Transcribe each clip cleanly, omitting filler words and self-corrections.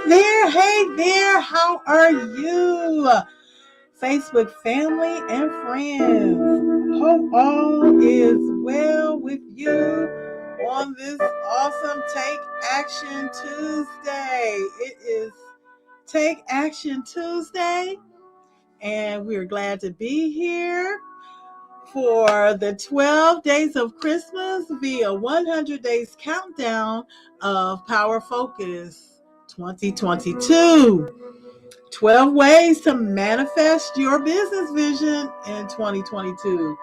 Hey there, how are you? Facebook family and friends. Hope all is well with you on this awesome Take Action Tuesday. It is Take Action Tuesday, and we're glad to be here for the 12 days of Christmas via 100 days countdown of Power Focus 2022. 12 ways to manifest your business vision in 2022.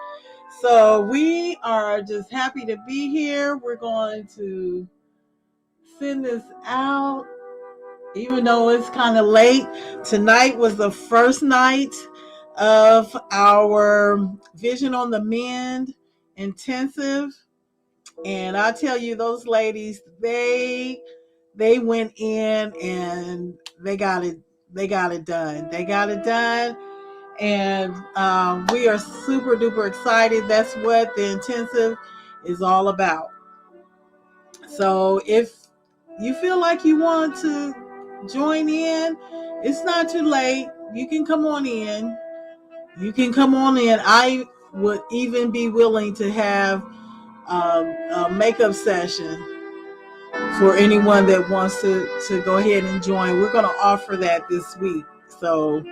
So we are just happy to be here. We're going to send this out, even though it's kind of late. Tonight was the first night of our Vision on the Mend intensive. And I tell you, those ladies, they went in and they got it done. They got it done. And we are super duper excited. That's what the intensive is all about. So if you feel like you want to join in, it's not too late. You can come on in. I would even be willing to have a makeup session for anyone that wants to go ahead and join. We're going to offer that this week. So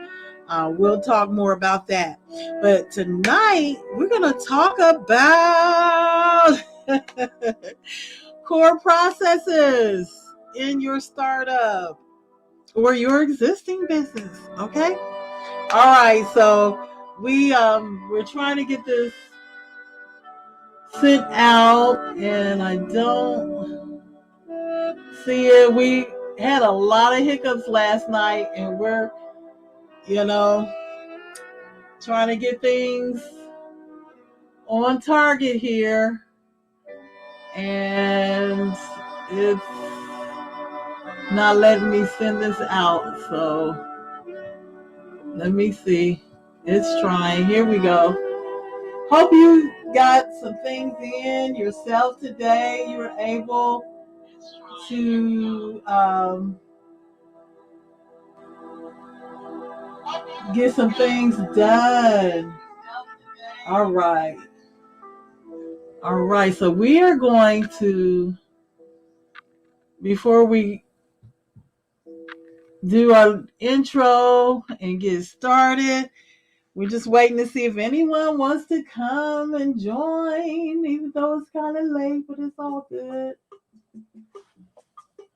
we'll talk more about that. But tonight, we're going to talk about core processes in your startup or your existing business. Okay? All right. So we're trying to get this sent out, and I don't see it. We had a lot of hiccups last night, and we're, trying to get things on target here. And it's not letting me send this out. So let me see. It's trying. Here we go. Hope you got some things in yourself today. You were able to get some things done. All right. So we are going to, before we do our intro and get started, we're just waiting to see if anyone wants to come and join, even though it's kind of late, but it's all good.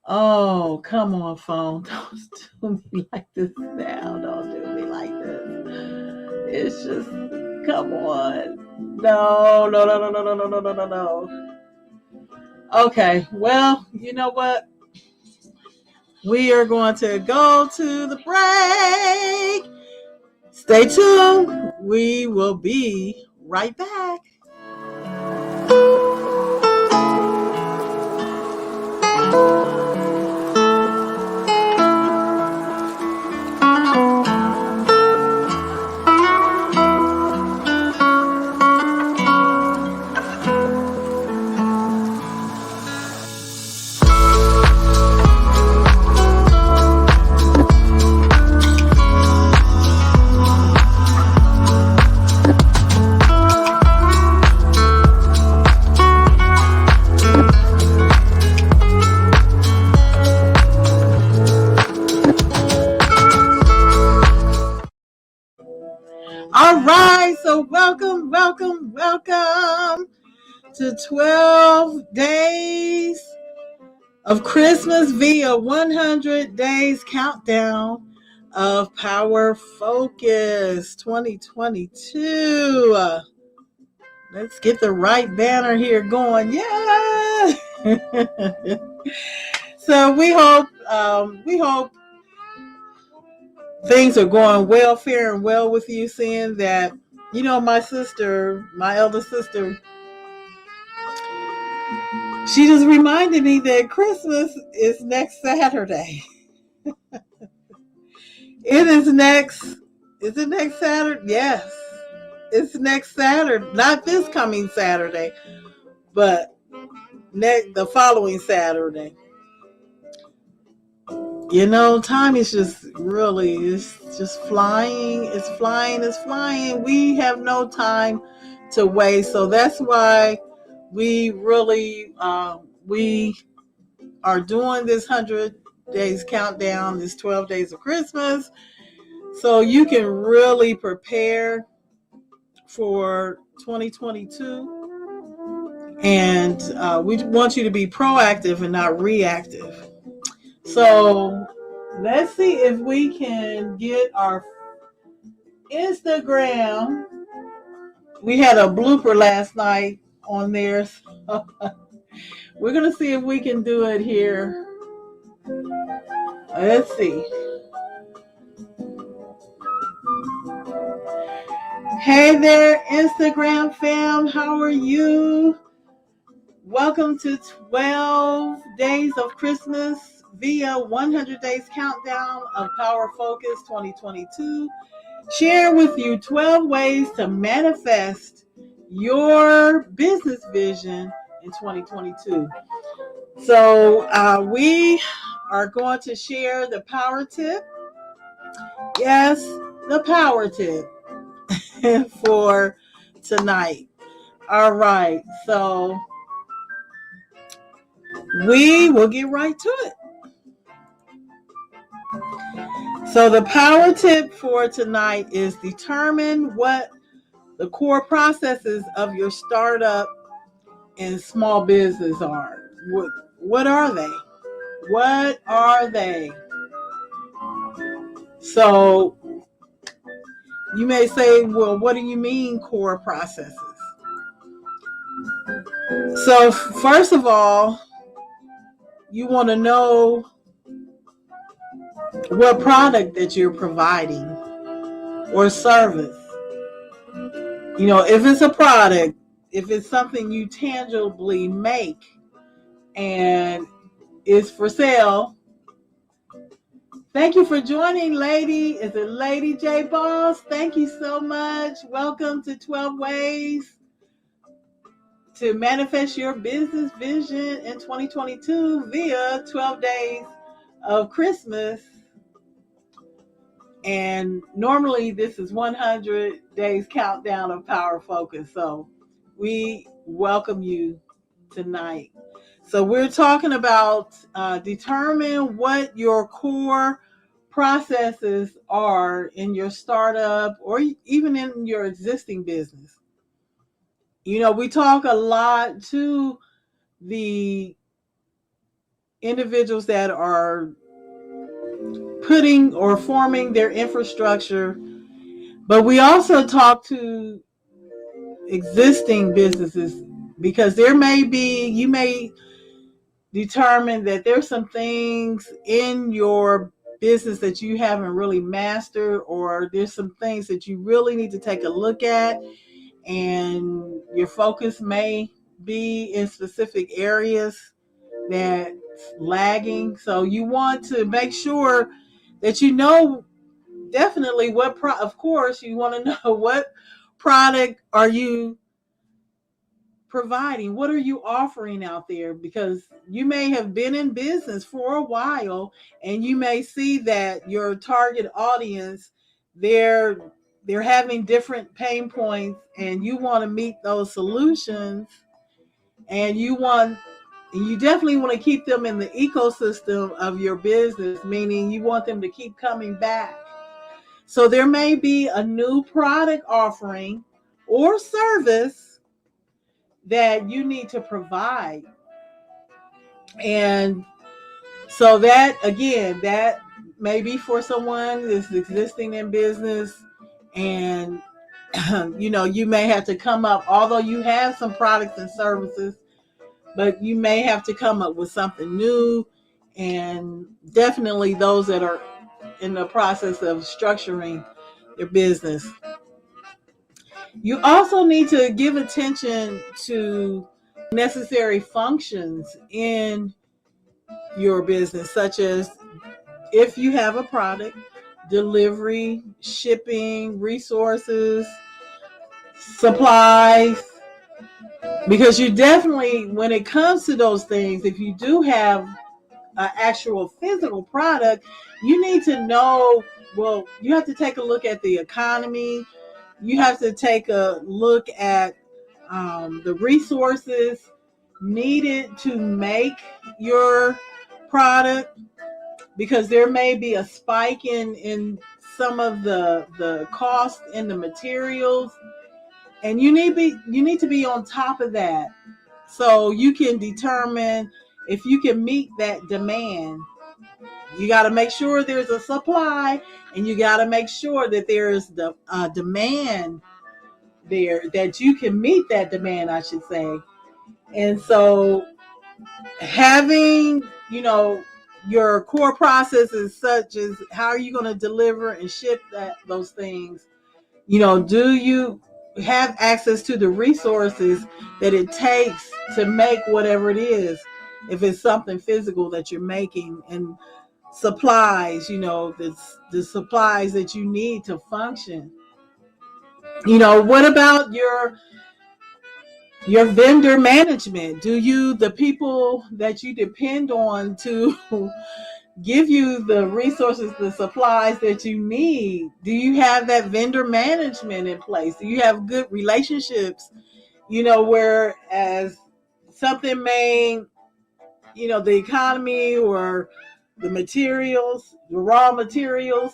Oh, come on, phone. Don't do me like this now. Don't do me like this. It's just, come on. No. Okay, well, you know what? We are going to go to the break. Stay tuned. We will be right back. All right, so welcome to 12 days of Christmas via 100 days countdown of Power Focus 2022. Let's get the right banner here going. Yeah. So we hope things are going well, faring well with you, seeing that, my elder sister, she just reminded me that Christmas is next Saturday. Is it next Saturday? Yes. It's next Saturday. Not this coming Saturday, but the following Saturday. Time is just really, it's just flying. It's flying. It's flying. We have no time to waste. So that's why we really, we are doing this 100 days countdown, this 12 days of Christmas. So you can really prepare for 2022. And we want you to be proactive and not reactive. So let's see if we can get our Instagram. We had a blooper last night on there. So we're going to see if we can do it here. Let's see. Hey there, Instagram fam. How are you? Welcome to 12 Days of Christmas via 100 Days Countdown of Power Focus 2022. Share with you 12 ways to manifest your business vision in 2022. So we are going to share the power tip. Yes, the power tip for tonight. All right, so we will get right to it. So the power tip for tonight is determine what the core processes of your startup and small business are. What are they? What are they? So you may say, well, what do you mean core processes? So first of all, you want to know what product that you're providing or service. If it's a product, if it's something you tangibly make and it's for sale. Thank you for joining, lady. Is it Lady J Boss? Thank you so much. Welcome to 12 Ways to Manifest Your Business Vision in 2022 via 12 Days of Christmas. And normally this is 100 Days Countdown of Power Focus. So we welcome you tonight. So we're talking about determine what your core processes are in your startup or even in your existing business. We talk a lot to the individuals that are putting or forming their infrastructure, but we also talk to existing businesses because you may determine that there's some things in your business that you haven't really mastered, or there's some things that you really need to take a look at, and your focus may be in specific areas that's lagging. So you want to make sure that definitely of course you want to know what product are you providing, what are you offering out there, because you may have been in business for a while and you may see that your target audience, they're having different pain points and you want to meet those solutions, and you definitely want to keep them in the ecosystem of your business, meaning you want them to keep coming back. So there may be a new product offering or service that you need to provide. And so that may be for someone that's existing in business, and you may have to come up, although you have some products and services, but you may have to come up with something new. And definitely those that are in the process of structuring their business. You also need to give attention to necessary functions in your business, such as if you have a product, delivery, shipping, resources, supplies. Because you definitely, when it comes to those things, if you do have an actual physical product, you need to know, well, you have to take a look at the economy. You have to take a look at the resources needed to make your product, because there may be a spike in some of the cost in the materials, and you need to be on top of that, so you can determine if you can meet that demand. You got to make sure there's a supply, and you got to make sure that there's the demand there, that you can meet that demand, I should say. And so having, your core processes, such as how are you going to deliver and ship those things, do you have access to the resources that it takes to make whatever it is, if it's something physical that you're making, and supplies, the supplies that you need to function. What about your vendor management? The people that you depend on to give you the resources, the supplies that you need, do you have that vendor management in place? Do you have good relationships? Whereas something may, the economy or the materials, the raw materials,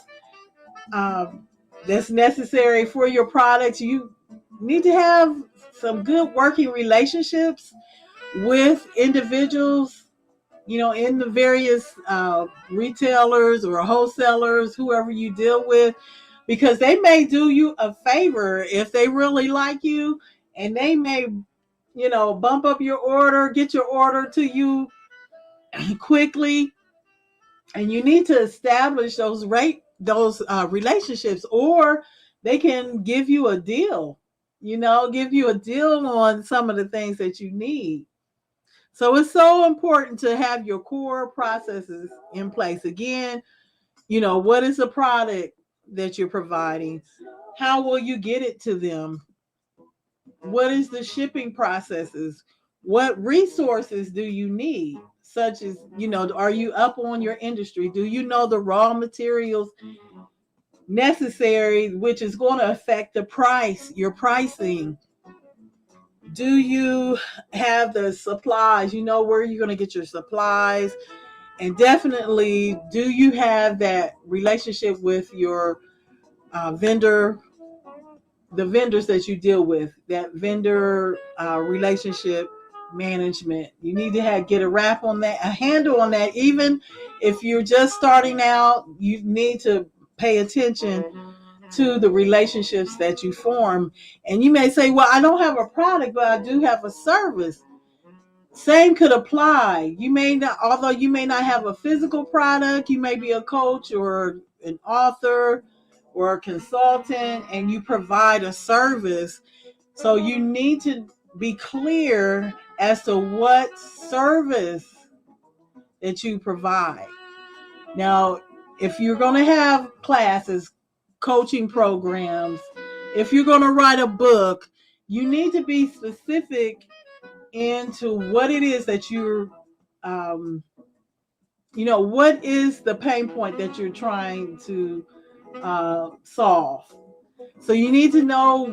that's necessary for your products, you need to have some good working relationships with individuals, in the various retailers or wholesalers, whoever you deal with, because they may do you a favor if they really like you, and they may, bump up your order, get your order to you quickly. And you need to establish those relationships, or they can give you a deal, give you a deal on some of the things that you need. So it's so important to have your core processes in place. Again, what is the product that you're providing? How will you get it to them? What is the shipping processes? What resources do you need? Such as, are you up on your industry? Do you know the raw materials necessary, which is going to affect the price, your pricing? Do you have the supplies? Where you're going to get your supplies? And definitely, do you have that relationship with your vendor, the vendors that you deal with, that vendor relationship management? You need to get a wrap on that, a handle on that. Even if you're just starting out, you need to pay attention to the relationships that you form. And you may say, well, I don't have a product, but I do have a service. Same could apply. You may not, although you may not have a physical product, you may be a coach or an author or a consultant, and you provide a service. So you need to be clear as to what service that you provide. Now, if you're going to have classes, coaching programs, if you're going to write a book, you need to be specific into what it is that you're, what is the pain point that you're trying to solve. So you need to know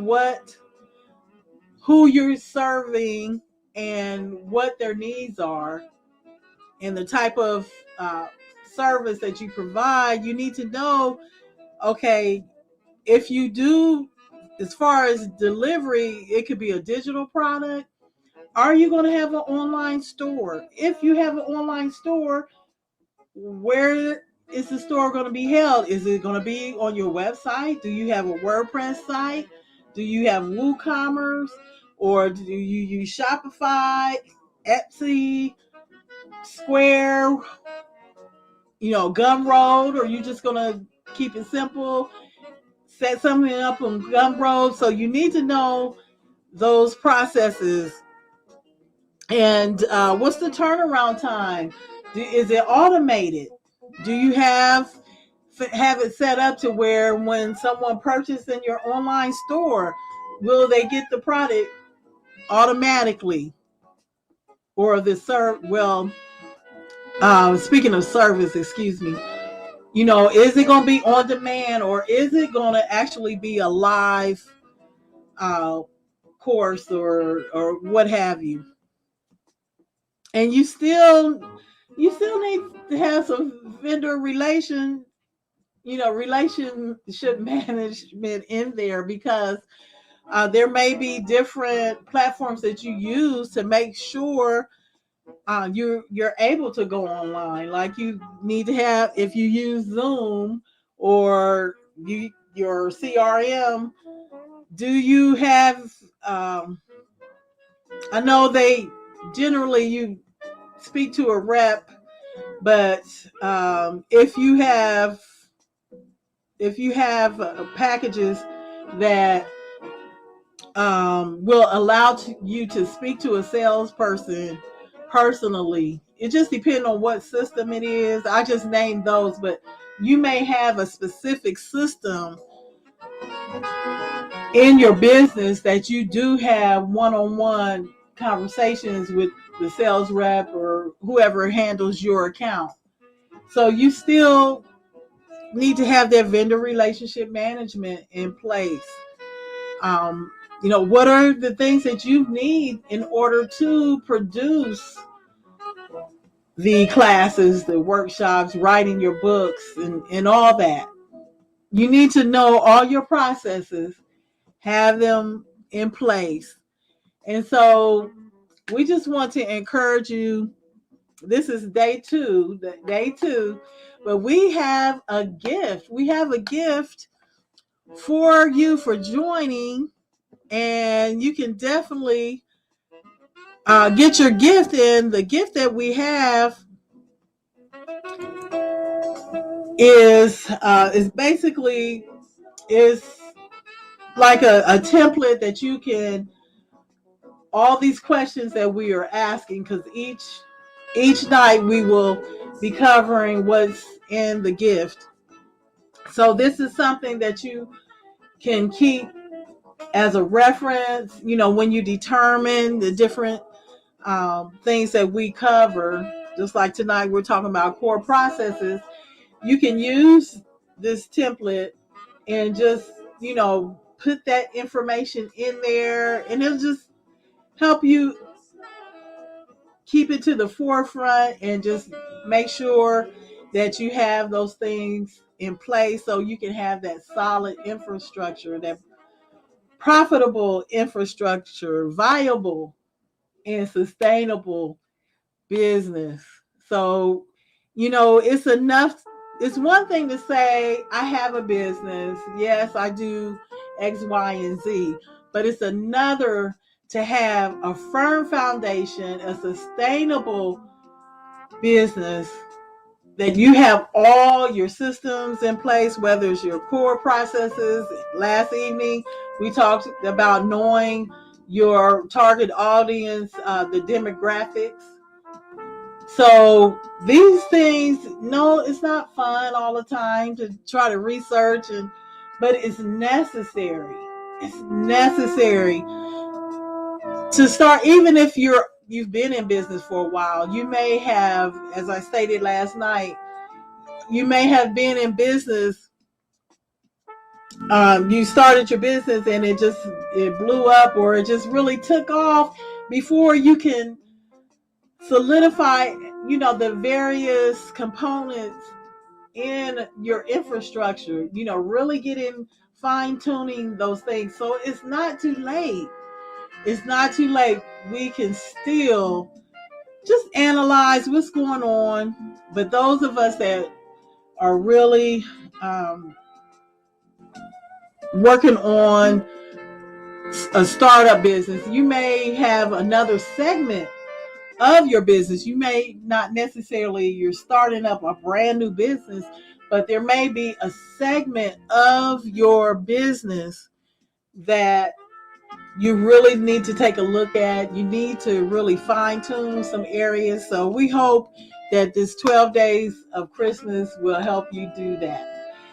who you're serving and what their needs are, and the type of service that you provide. You need to know, okay, if you do, as far as delivery, it could be a digital product. Are you going to have an online store? If you have an online store, where is the store going to be held? Is it going to be on your website? Do you have a WordPress site? Do you have WooCommerce? Or do you use Shopify, Etsy, Square, Gumroad? Or are you just going to keep it simple, set something up on Gumroad? So you need to know those processes. And what's the turnaround time? Is it automated? Do you have it set up to where when someone purchases in your online store, will they get the product automatically? Or speaking of service, excuse me, is it going to be on demand, or is it going to actually be a live uh, course or what have you? And you still need to have some vendor relationship management in there, because there may be different platforms that you use to make sure you're able to go online. Like, you need to have, if you use Zoom or your CRM, do you have? I know they generally you speak to a rep, but if you have packages that will allow you to speak to a salesperson personally. It just depends on what system it is. I just named those, but you may have a specific system in your business that you do have one-on-one conversations with the sales rep or whoever handles your account. So you still need to have that vendor relationship management in place. What are the things that you need in order to produce the classes, the workshops, writing your books, and all that? You need to know all your processes, have them in place. And so we just want to encourage you. This is day two, but we have a gift. We have a gift for you for joining, and you can definitely get your gift in. The gift that we have is basically is like a template that you can, all these questions that we are asking, because each night we will be covering what's in the gift. So this is something that you can keep as a reference, when you determine the different things that we cover. Just like tonight, we're talking about core processes. You can use this template and just, put that information in there, and it'll just help you keep it to the forefront and just make sure that you have those things in place so you can have that solid infrastructure, that profitable infrastructure, viable and sustainable business. So, it's one thing to say, I have a business. Yes, I do X, Y, and Z. But it's another to have a firm foundation, a sustainable business, that you have all your systems in place, whether it's your core processes. Last evening, we talked about knowing your target audience, the demographics. So these things, no, it's not fun all the time to try to research, but it's necessary. It's necessary to start, even if you've been in business for a while. You may have, as I stated last night, you may have been in business. You started your business and it blew up, or it just really took off before you can solidify, the various components in your infrastructure, really getting fine tuning those things. So it's not too late. It's not too late. We can still just analyze what's going on. But those of us that are really working on a startup business, you may have another segment of your business. You may not necessarily, you're starting up a brand new business, but there may be a segment of your business that you really need to take a look at. You need to really fine tune some areas. So we hope that this 12 days of Christmas will help you do that.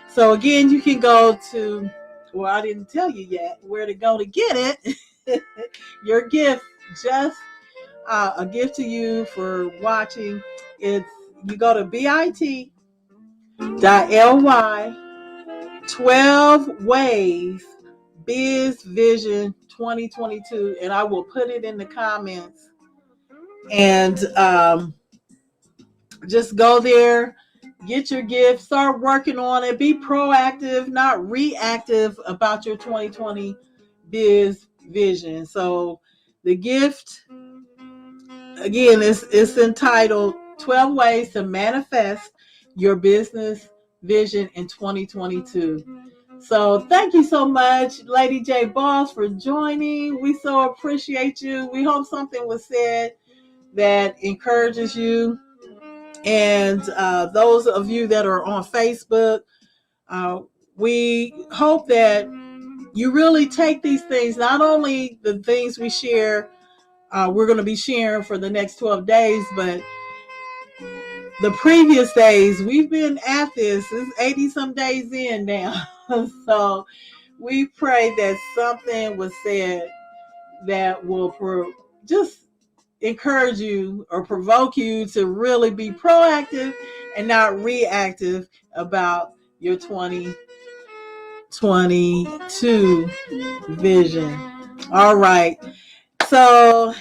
So again, you can go to, well, I didn't tell you yet where to go to get it. Your gift, just a gift to you for watching. It's you go to bit.ly 12 ways Biz Vision 2022, and I will put it in the comments. And just go there, get your gift, start working on it. Be proactive, not reactive about your 2020 Biz Vision. So the gift, again, is entitled 12 Ways to Manifest Your Business Vision in 2022. So thank you so much, Lady J Boss, for joining. We so appreciate you. We hope something was said that encourages you. And those of you that are on Facebook, we hope that you really take these things, not only the things we share, we're going to be sharing for the next 12 days, but the previous days, we've been at this. It's 80 some days in now. So we pray that something was said that will just encourage you or provoke you to really be proactive and not reactive about your 2022 vision. All right. So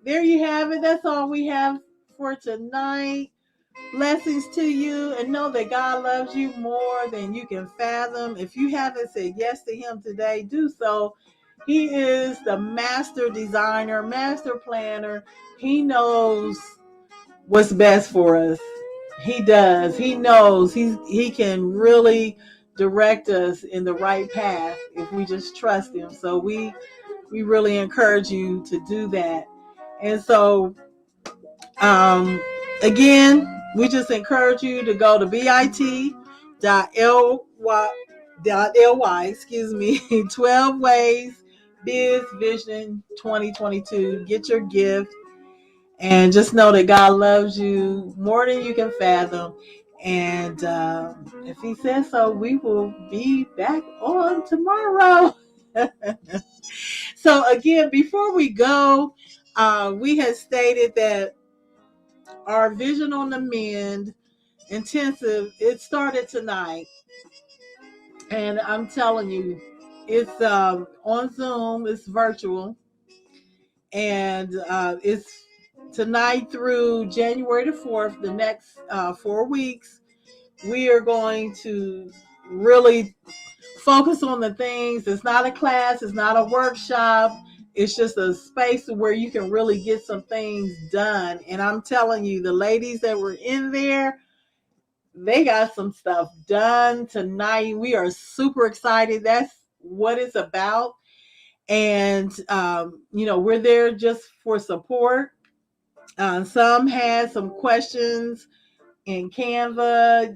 there you have it. That's all we have for tonight. Blessings to you, and know that God loves you more than you can fathom. If you haven't said yes to him today, do so. He is the master designer, master planner. He knows what's best for us. He does. He knows. He can really direct us in the right path if we just trust him. So we really encourage you to do that. And so again, we just encourage you to go to bit.ly, 12 ways Biz Vision 2022. Get your gift, and just know that God loves you more than you can fathom. And if he says so, we will be back on tomorrow. So again, before we go, we had stated that our Vision on the Mend intensive, it started tonight. And I'm telling you, it's on Zoom, it's virtual. And it's tonight through January the 4th, the next 4 weeks. We are going to really focus on the things. It's not a class, it's not a workshop. It's just a space where you can really get some things done. And I'm telling you, the ladies that were in there, they got some stuff done tonight. We are super excited. That's what it's about. And, we're there just for support. Some had some questions in Canva,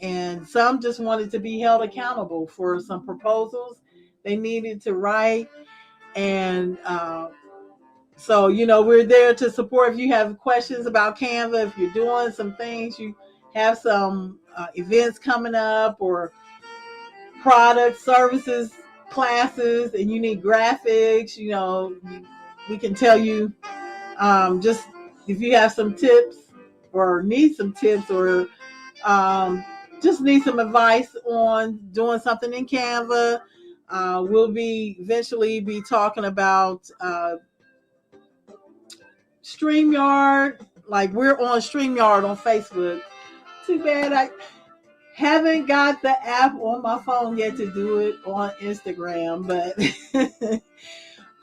and some just wanted to be held accountable for some proposals they needed to write. And so, we're there to support. If you have questions about Canva, if you're doing some things, you have some events coming up or products, services, classes, and you need graphics, we can tell you just if you have some tips or need some tips or just need some advice on doing something in Canva. We'll eventually be talking about StreamYard. Like, we're on StreamYard on Facebook. Too bad I haven't got the app on my phone yet to do it on Instagram, but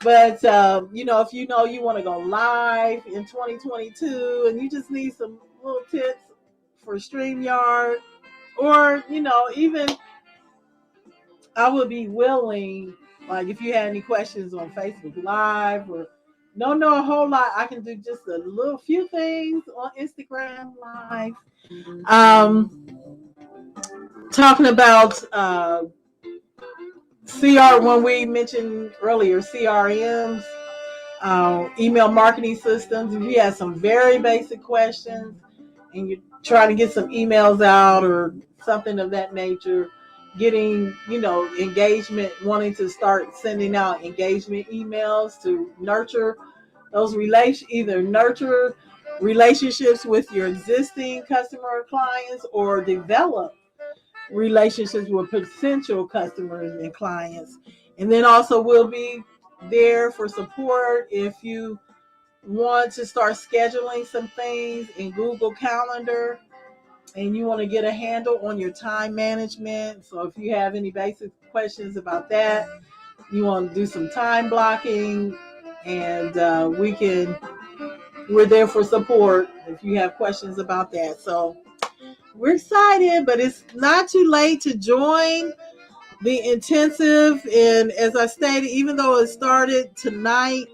but if you want to go live in 2022 and you just need some little tips for StreamYard, or even I would be willing, like, if you had any questions on Facebook Live or don't know a whole lot, I can do just a little few things on Instagram Live. Talking about when we mentioned earlier, CRMs, email marketing systems. If you have some very basic questions and you're trying to get some emails out or something of that nature, getting, engagement, wanting to start sending out engagement emails to nurture those relations, either nurture relationships with your existing customer clients, or develop relationships with potential customers and clients. And then also we'll be there for support if you want to start scheduling some things in Google Calendar and you want to get a handle on your time management. So if you have any basic questions about that, you want to do some time blocking, and we're there for support if you have questions about that. So we're excited, but it's not too late to join the intensive. And as I stated, even though it started tonight,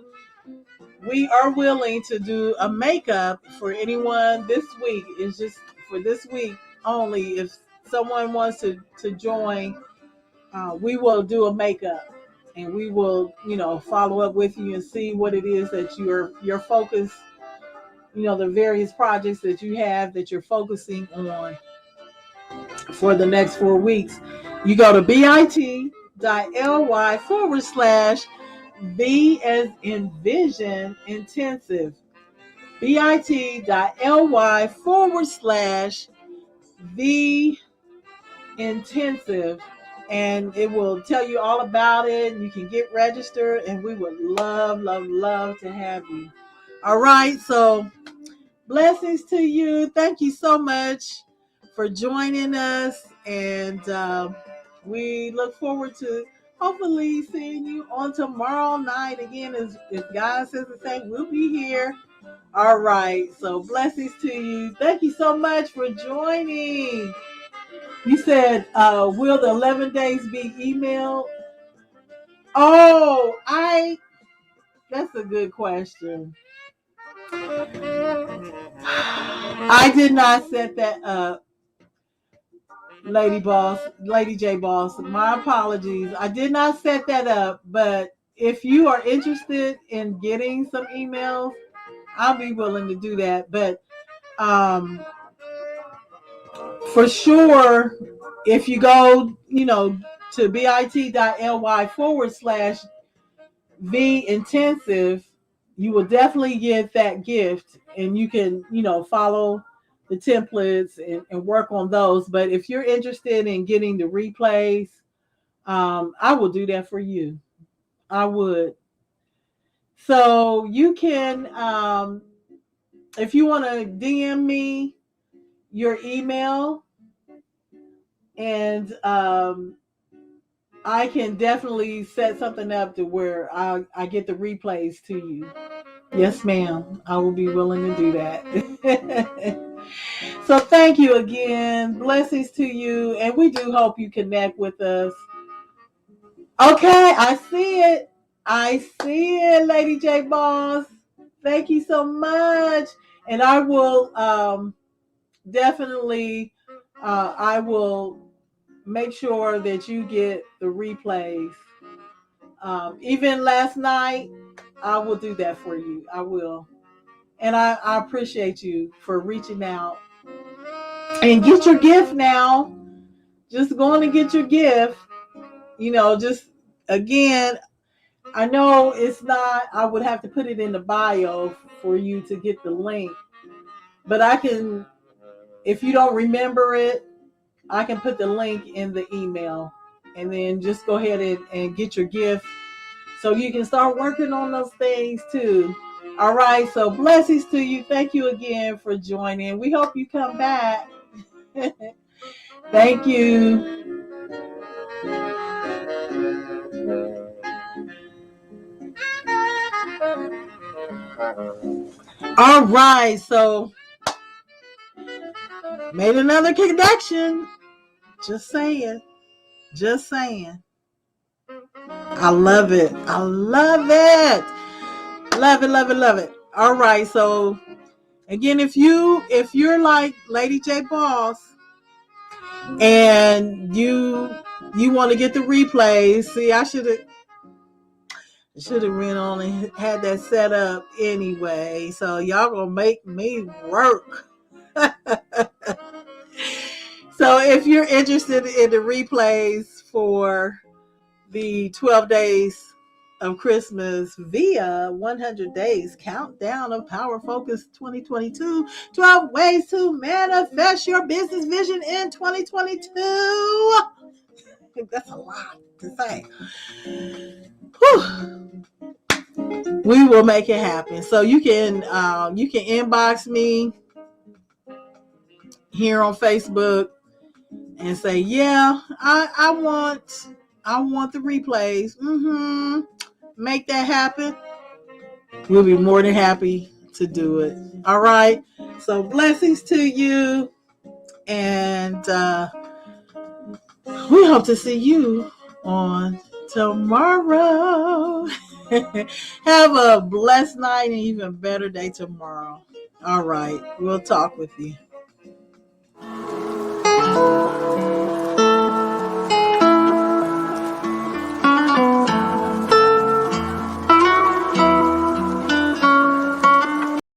we are willing to do a makeup for anyone this week. It's just for this week only. If someone wants to join, we will do a makeup, and we will, follow up with you and see what it is that your focus, the various projects that you have that you're focusing on for the next 4 weeks. You go to bit.ly/V as in vision intensive. bit.ly/V intensive, and it will tell you all about it. You can get registered, and we would love, love, love to have you. All right, so blessings to you. Thank you so much for joining us, and we look forward to hopefully seeing you on tomorrow night again. As if God says the same, we'll be here. All right, so blessings to you. Thank you so much for joining. You said, will the 11 days be emailed? Oh, that's a good question. I did not set that up, Lady J Boss. My apologies. I did not set that up, but if you are interested in getting some emails, I'll be willing to do that. But for sure, if you go, to bit.ly/V intensive, you will definitely get that gift, and you can, follow the templates and work on those. But if you're interested in getting the replays, I will do that for you. I would. So you can, if you want to DM me your email, and I can definitely set something up to where I get the replays to you. Yes, ma'am. I will be willing to do that. So thank you again. Blessings to you. And we do hope you connect with us. Okay, I see it. Lady J Boss. Thank you so much. And I will definitely, I will make sure that you get the replays. Even last night, I will do that for you. I will. And I appreciate you for reaching out. And get your gift now. Just going to get your gift. Just again, I know it's not, I would have to put it in the bio for you to get the link. But I can, if you don't remember it, I can put the link in the email. And then just go ahead and get your gift so you can start working on those things too. All right, so blessings to you. Thank you again for joining. We hope you come back. Thank you. All right, so made another connection. Just saying. I love it. Love it. All right, so again, if you're like Lady J Boss and you want to get the replays, see, I should have went on and had that set up anyway. So y'all gonna make me work. So if you're interested in the replays for the 12 days of Christmas via 100 Days Countdown of Power Focus 2022. 12 ways to manifest your business vision in 2022. That's a lot to say. Whew. We will make it happen. So you can inbox me here on Facebook and say, yeah, I want the replays. Make that happen. We'll be more than happy to do it. All right. So blessings to you. And we hope to see you on tomorrow. Have a blessed night and even better day tomorrow. All right. We'll talk with you.